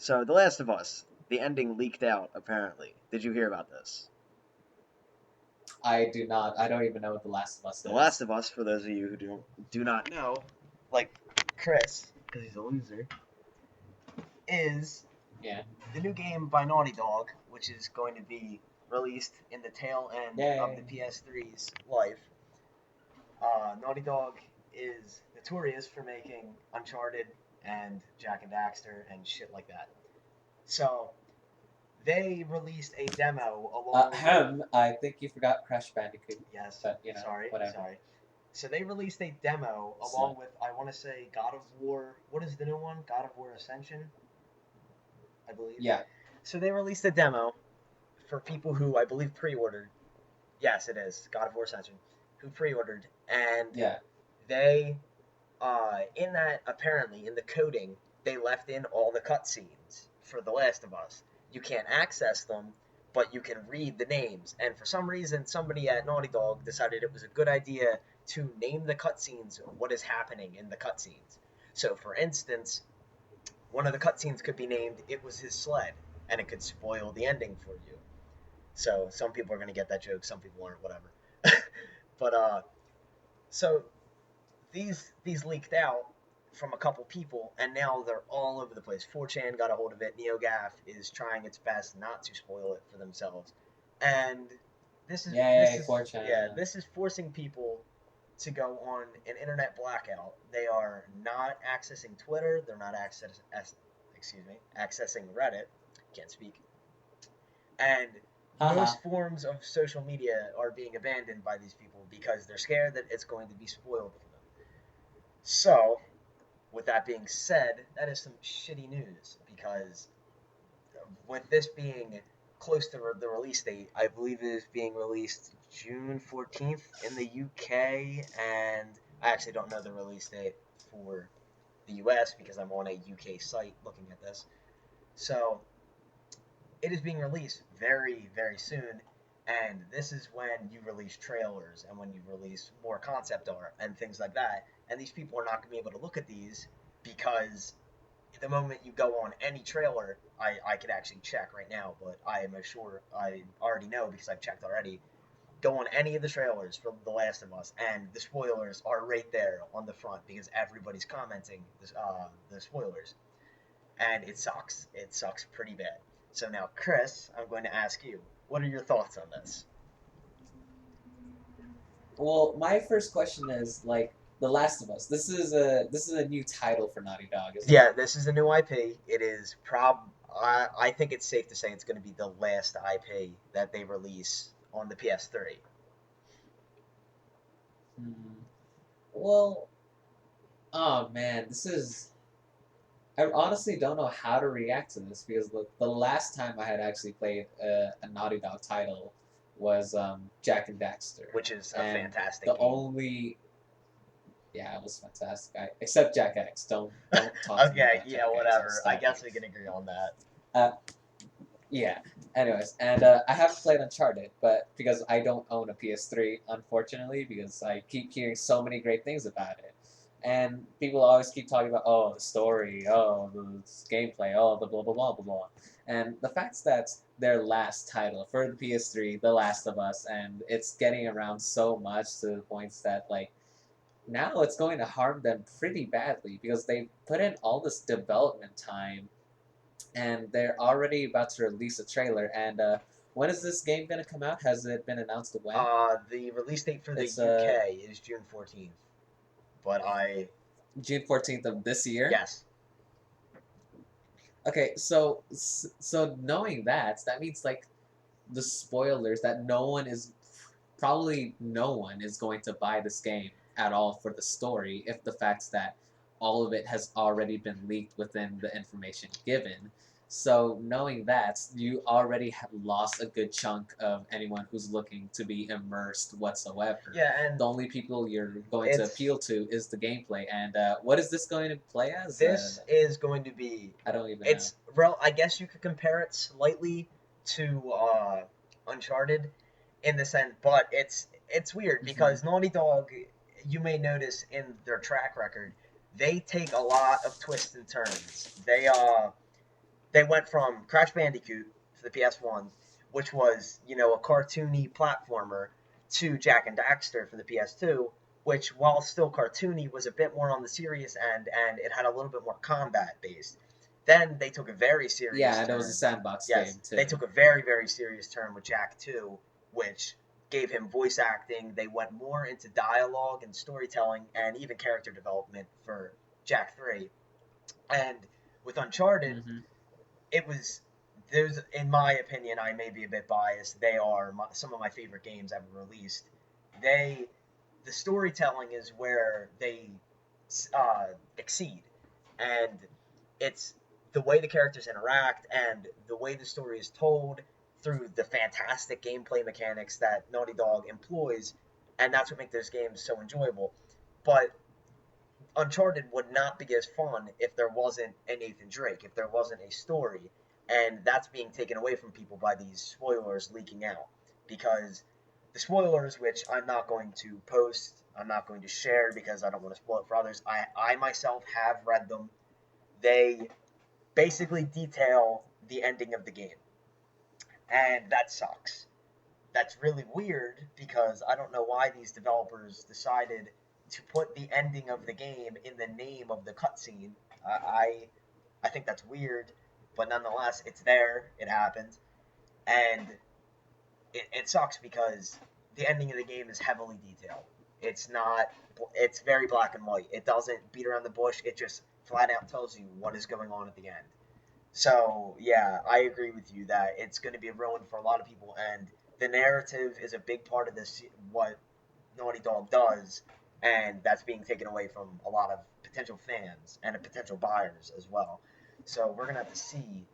So, The Last of Us, the ending leaked out, apparently. Did you hear about this? I do not. I don't even know what The Last of Us The Last is. of Us, for those of you who do not know, like Chris, because he's a loser, is Yeah. the new game by Naughty Dog, which is going to be released in the tail end of the Yay. PS3's life. Naughty Dog is notorious for making Uncharted and Jack and Daxter and shit like that. So they released a demo along. I think you forgot Crash Bandicoot, Yes, but sorry, whatever. sorry. So they released a demo So along with, I want to say, God of War. What is the new one? God of War Ascension, I believe. yeah. So they released a demo for people who I believe pre-ordered. Yes, it is God of War Ascension, who pre-ordered, and Yeah. they, in that apparently in the coding, they left in all the cutscenes for The Last of Us. You can't access them, but you can read the names. And for some reason, somebody at Naughty Dog decided it was a good idea to name the cutscenes what is happening in the cutscenes. So, for instance, one of the cutscenes could be named "It Was His Sled," and it could spoil the ending for you. So, some people are going to get that joke, some people aren't, whatever. But so these leaked out from a couple people, and now they're all over the place. 4chan got a hold of it. NeoGAF is trying its best not to spoil it for themselves, and this Yay, is yeah, 4chan. this is forcing people to go on an internet blackout. They are not accessing Twitter. They're not accessing Reddit. Can't speak. And Haha. most forms of social media are being abandoned by these people because they're scared that it's going to be spoiled for them. So, with that being said, that is some shitty news because with this being close to the release date, I believe it is being released June 14th in the UK, and I actually don't know the release date for the US because I'm on a UK site looking at this. So, it is being released very, very soon, and this is when you release trailers and when you release more concept art and things like that. And these people are not going to be able to look at these because the moment you go on any trailer, I could actually check right now, but I am sure I already know because I've checked already. Go on any of the trailers for The Last of Us, and the spoilers are right there on the front because everybody's commenting the spoilers, and it sucks. It sucks pretty bad. So now, Chris, I'm going to ask you, what are your thoughts on this? Well, my first question is like The Last of Us. This is a new title for Naughty Dog, isn't it? Yeah, this is a new IP. It is I think it's safe to say it's going to be the last IP that they release on the PS3. Hmm. Well, oh man, this is. I honestly don't know how to react to this because the last time I had actually played a Naughty Dog title was Jack and Daxter, Which is a and fantastic the game. only yeah, it was fantastic. Except Jack X. Don't talk to me Okay, about yeah, Jack X. I'll whatever. I stab you. guess we can agree on that. Uh, yeah. Anyways, and I haven't played Uncharted, but because I don't own a PS3, unfortunately, because I keep hearing so many great things about it, and people always keep talking about the story, the gameplay, the blah blah blah blah blah, and the fact that their last title for the PS3, The Last of Us, and it's getting around so much to the points that like now it's going to harm them pretty badly because they put in all this development time and they're already about to release a trailer. And when is this game gonna come out? Has it been announced when? The release date for the It's UK is June 14th, but June 14th of this year. yes, Okay, so knowing that means like the spoilers that no one is going to buy this game at all for the story if the fact that all of it has already been leaked within the information given. So knowing that, you already have lost a good chunk of anyone who's looking to be immersed whatsoever. yeah, and The only people you're going to it's appeal to is the gameplay. And what is this going to play as? this is going to be I don't even know. it's well, I guess you could compare it slightly to Uncharted in the sense, but it's weird Hmm. because Naughty Dog, you may notice in their track record, they take a lot of twists and turns. They went from Crash Bandicoot for the PS1, which was, a cartoony platformer, to Jack and Daxter for the PS2, which, while still cartoony, was a bit more on the serious end and it had a little bit more combat based. Then they took a very serious Yeah, and it was a turn. sandbox Yes, game they too. took a very, very serious turn with Jack 2, which gave him voice acting. They went more into dialogue and storytelling and even character development for Jack 3. And with Uncharted, Hmm. it was there's in my opinion, I may be a bit biased. They are some of my favorite games ever released. They the storytelling is where they uh, exceed, and it's the way the characters interact and the way the story is told through the fantastic gameplay mechanics that Naughty Dog employs, and that's what makes those games so enjoyable. But Uncharted would not be as fun if there wasn't a Nathan Drake, if there wasn't a story, and that's being taken away from people by these spoilers leaking out. Because the spoilers, which I'm not going to post, I'm not going to share because I don't want to spoil it for others. I myself have read them. They basically detail the ending of the game, and that sucks. That's really weird because I don't know why these developers decided to put the ending of the game in the name of the cutscene. I think that's weird, but nonetheless, it's there. It happened, and it sucks because the ending of the game is heavily detailed. It's not. It's very black and white. It doesn't beat around the bush. It just flat out tells you what is going on at the end. So yeah, I agree with you that it's going to be a ruin for a lot of people, and the narrative is a big part of this. What Naughty Dog does, and that's being taken away from a lot of potential fans and potential buyers as well. So we're gonna have to see.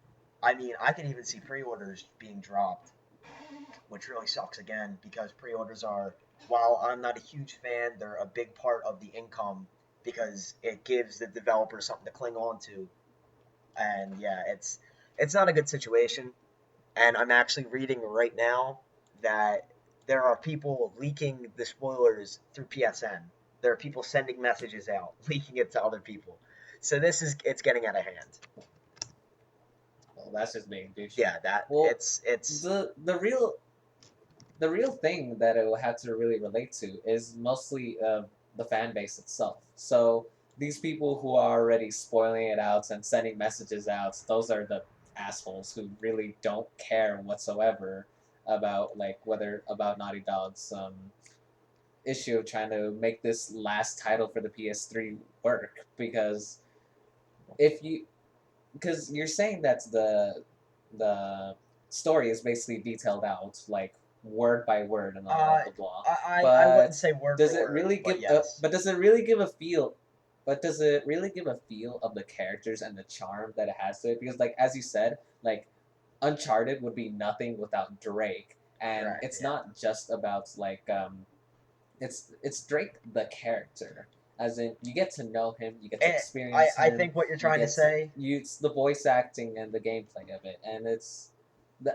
I mean, I can even see pre-orders being dropped, which really sucks again because pre-orders are. While I'm not a huge fan, they're a big part of the income because it gives the developer something to cling on to, and yeah, it's not a good situation. And I'm actually reading right now that there are people leaking the spoilers through PSN. There are people sending messages out, leaking it to other people. So it's getting out of hand. Well, that's just being douchey. Yeah, that Well, it's the real thing that it will have to really relate to is mostly the fan base itself. So these people who are already spoiling it out and sending messages out, those are the assholes who really don't care whatsoever about like whether about Naughty Dog's issue of trying to make this last title for the PS3 work because if you because you're saying that the story is basically detailed out like word by word and blah uh blah blah. I wouldn't But say word does for it word, really but give a yes. but does it really give a feel? But does it really give a feel of the characters and the charm that it has to it? Because like as you said, like Uncharted would be nothing without Drake, and Right, it's yeah. not just about like it's Drake the character. As in, you get to know him, you get to And experience I him, think what you're you trying to get to say. you it's the voice acting and the gameplay of it, and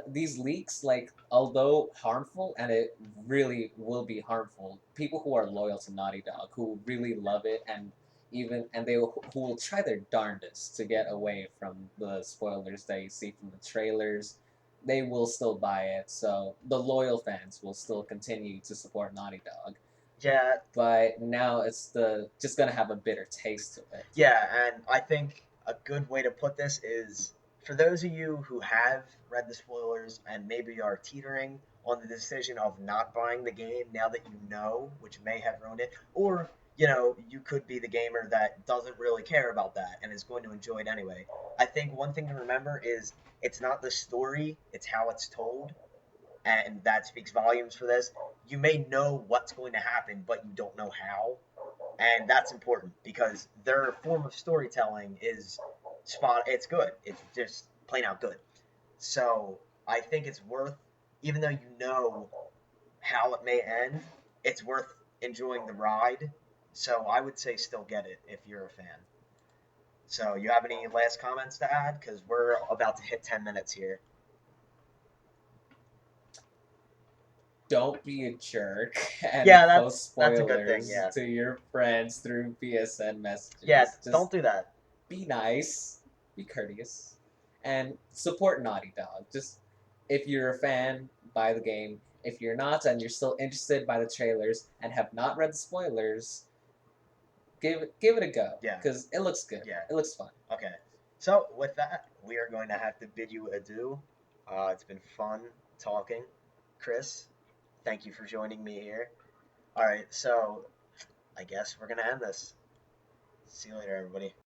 these leaks like although harmful and it really will be harmful. People who are loyal to Naughty Dog, who really love it, and who will try their darndest to get away from the spoilers that you see from the trailers. They will still buy it, so the loyal fans will still continue to support Naughty Dog, Yeah, but now it's the just gonna have a bitter taste to it. yeah, and I think a good way to put this is for those of you who have read the spoilers and maybe are teetering on the decision of not buying the game now that you know, which may have ruined it, or you could be the gamer that doesn't really care about that and is going to enjoy it anyway. I think one thing to remember is it's not the story, it's how it's told, and that speaks volumes for this. You may know what's going to happen, but you don't know how, and that's important because their form of storytelling is spot. It's good. It's just plain out good. So I think it's worth, even though you know how it may end, it's worth enjoying the ride. So I would say still get it if you're a fan. So you have any last comments to add? Because we're about to hit 10 minutes here. Don't be a jerk and Yeah, post that's a good thing. spoilers Yeah, to your friends through PSN yeah. messages. Don't Just do that. be nice, be courteous. and support Naughty Dog. Just if you're a fan, buy the game. If you're not and you're still interested by the trailers and have not read the spoilers, give it a go Yeah, because it looks good. yeah. It looks fun. Okay. So with that, we are going to have to bid you adieu. It's been fun talking, Chris. Thank you for joining me here. All right, so I guess we're gonna end this. See you later, everybody.